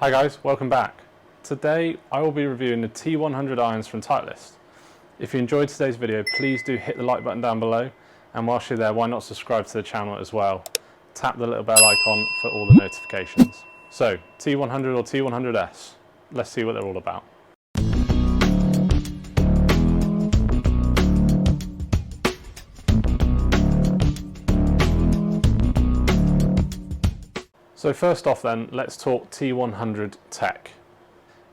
Hi guys, welcome back. Today I will be reviewing the T100 irons from Titleist. If you enjoyed today's video, please do hit the like button down below, and whilst you're there, why not subscribe to the channel as well. Tap the little bell icon for all the notifications. So, T100 or T100S, let's see what they're all about. So first off then, let's talk T100 Tech.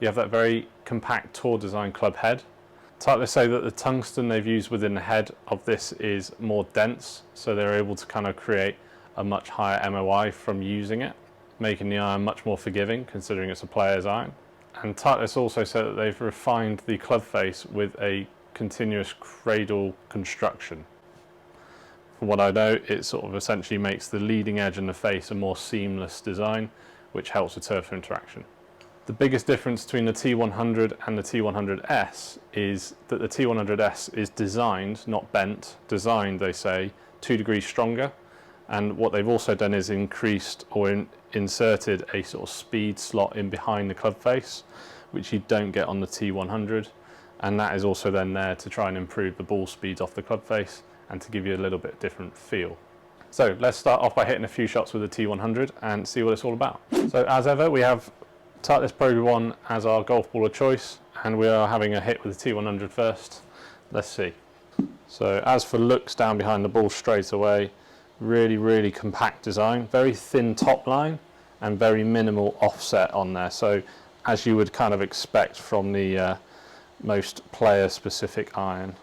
You have that very compact tour design club head. Titleist say that the tungsten they've used within the head of this is more dense, so they're able to kind of create a much higher MOI from using it, making the iron much more forgiving considering it's a player's iron. And Titleist also said that they've refined the club face with a continuous cradle construction. From what I know, it sort of essentially makes the leading edge and the face a more seamless design, which helps with turf interaction. The biggest difference between the T100 and the T100S is that the T100S is designed, not bent, designed, they say, 2 degrees stronger. And what they've also done is increased or inserted a sort of speed slot in behind the club face, which you don't get on the T100. And that is also then there to try and improve the ball speeds off the club face and to give you a little bit different feel. So let's start off by hitting a few shots with the T100 and see what it's all about. So as ever, we have Titleist Pro 1 as our golf ball of choice, and we are having a hit with the T100 first. Let's see. So as for looks down behind the ball straight away, really compact design, very thin top line and very minimal offset on there. So as you would kind of expect from the most player specific iron.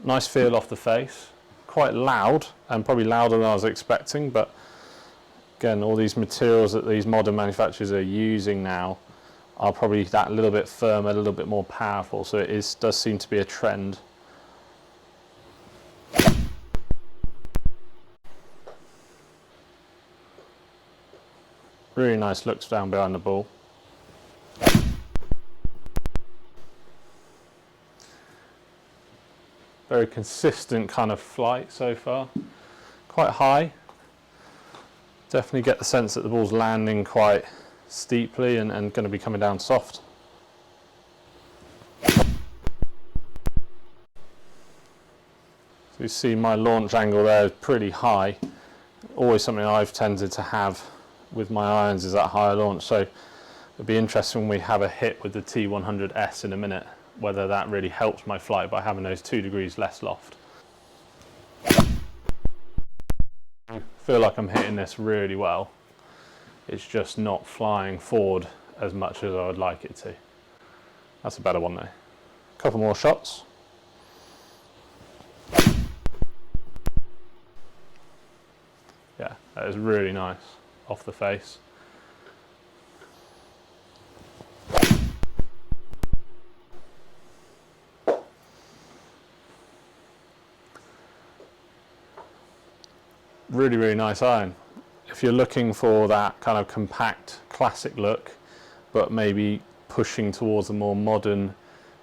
Nice feel off the face, quite loud and probably louder than I was expecting, but again, all these materials that these modern manufacturers are using now are probably that little bit firmer, a little bit more powerful, so it does seem to be a trend. Really nice looks down behind the ball. Very consistent kind of flight so far, quite high. Definitely get the sense that the ball's landing quite steeply and going to be coming down soft. So you see my launch angle there is pretty high. Always something I've tended to have with my irons is that higher launch, so it'll be interesting when we have a hit with the T100S in a minute, whether that really helps my flight by having those 2 degrees less loft. I feel like I'm hitting this really well. It's just not flying forward as much as I would like it to. That's a better one though. Couple more shots. Yeah, that is really nice off the face. Really nice iron. If you're looking for that kind of compact classic look, but maybe pushing towards a more modern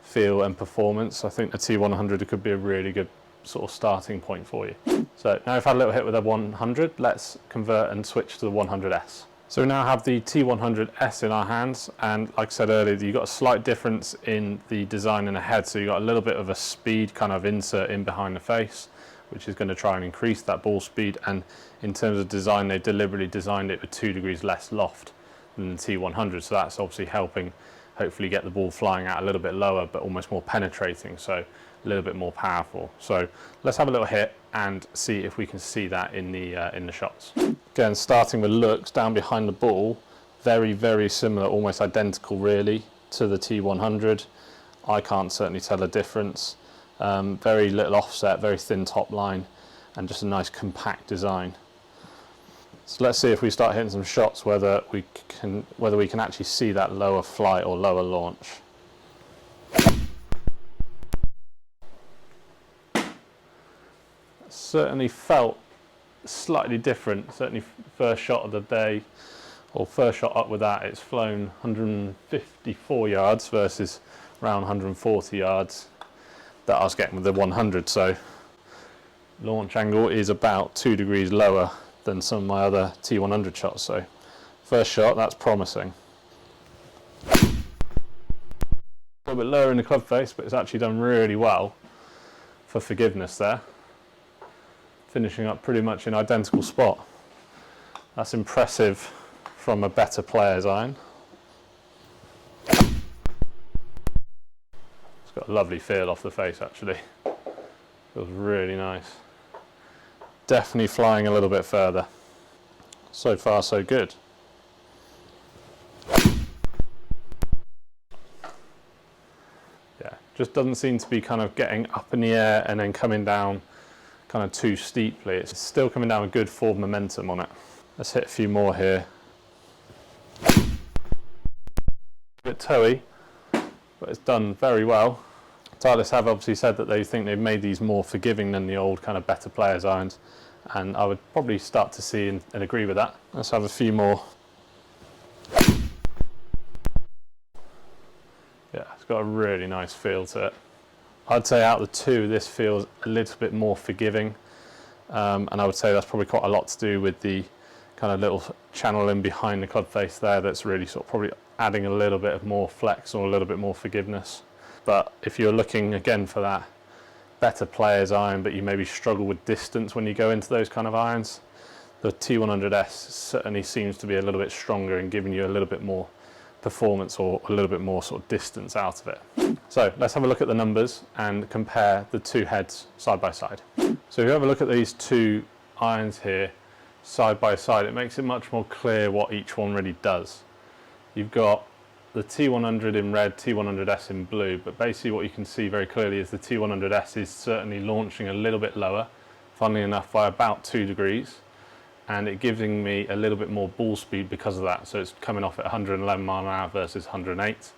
feel and performance, I think the T100 could be a really good sort of starting point for you. So now we've had a little hit with the 100, let's convert and switch to the 100S. So we now have the T100S in our hands, and like I said earlier, you've got a slight difference in the design in the head, so you've got a little bit of a speed kind of insert in behind the face, which is going to try and increase that ball speed. And in terms of design, they deliberately designed it with 2 degrees less loft than the T100, so that's obviously helping hopefully get the ball flying out a little bit lower but almost more penetrating, so a little bit more powerful. So let's have a little hit and see if we can see that in the shots. Again, starting with looks down behind the ball, very similar, almost identical really to the T100. I can't certainly tell a difference. Very little offset, very thin top line, and just a nice compact design. So let's see if we start hitting some shots whether we can actually see that lower flight or lower launch. Certainly felt slightly different. Certainly first shot of the day, or first shot up with that, it's flown 154 yards versus around 140 yards that I was getting with the 100. So a Launch angle is about 2 degrees lower than some of my other T100 shots, so first shot, that's promising. A little bit lower in the club face, but it's actually done really well for forgiveness there. Finishing up pretty much in identical spot. That's impressive from a better player's iron. It's got a lovely feel off the face actually. Feels really nice. Definitely flying a little bit further. So far so good. Yeah, just doesn't seem to be kind of getting up in the air and then coming down kind of too steeply. It's still coming down with good forward momentum on it. Let's hit a few more here. A bit toey, but it's done very well. Titleist have obviously said that they think they've made these more forgiving than the old kind of better players irons, and I would probably start to see and agree with that. Let's have a few more. Yeah, it's got a really nice feel to it. I'd say out of the two, this feels a little bit more forgiving, and I would say that's probably quite a lot to do with the kind of little channel in behind the club face there that's really sort of probably adding a little bit of more flex or a little bit more forgiveness. But if you're looking again for that better player's iron, but you maybe struggle with distance when you go into those kind of irons, the T100S certainly seems to be a little bit stronger and giving you a little bit more performance or a little bit more sort of distance out of it. So let's have a look at the numbers and compare the two heads side by side. So if you have a look at these two irons here side by side, it makes it much more clear what each one really does. You've got the T100 in red, T100S in blue, but basically what you can see very clearly is the T100S is certainly launching a little bit lower, funnily enough by about 2 degrees, and it giving me a little bit more ball speed because of that. So it's coming off at 111 mile an hour versus 108.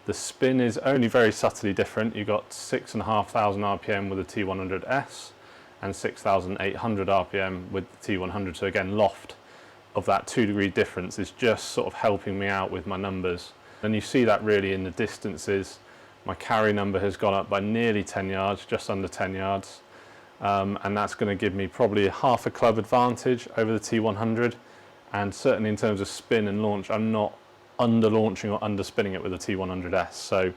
The spin is only very subtly different. You've got 6,500 RPM with the T100S and 6,800 RPM with the T100. So again, loft of that 2 degree difference is just sort of helping me out with my numbers. And you see that really in the distances. My carry number has gone up by nearly 10 yards, just under 10 yards. And that's going to give me probably half a club advantage over the T100. And certainly in terms of spin and launch, I'm not under launching or under spinning it with the T100S. So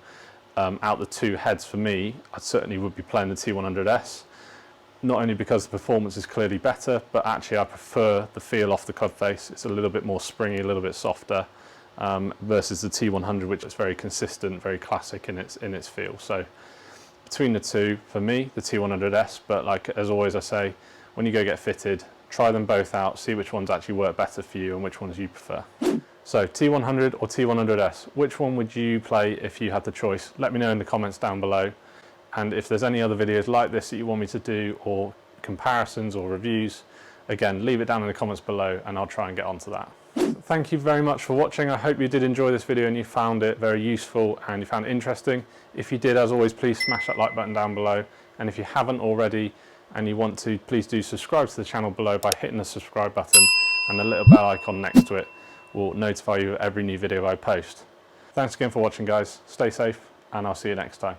out the two heads for me, I certainly would be playing the T100S. Not only because the performance is clearly better, but actually I prefer the feel off the club face. It's a little bit more springy, a little bit softer, versus the T100, which is very consistent, very classic in its feel. So between the two, for me, the T100S, but like as always I say, when you go get fitted, try them both out, see which ones actually work better for you and which ones you prefer. So T100 or T100S, which one would you play if you had the choice? Let me know in the comments down below. And if there's any other videos like this that you want me to do, or comparisons or reviews, again, leave it down in the comments below and I'll try and get onto that. Thank you very much for watching. I hope you did enjoy this video and you found it very useful and you found it interesting. If you did, as always, please smash that like button down below. And if you haven't already and you want to, please do subscribe to the channel below by hitting the subscribe button, and the little bell icon next to it will notify you of every new video I post. Thanks again for watching, guys. Stay safe and I'll see you next time.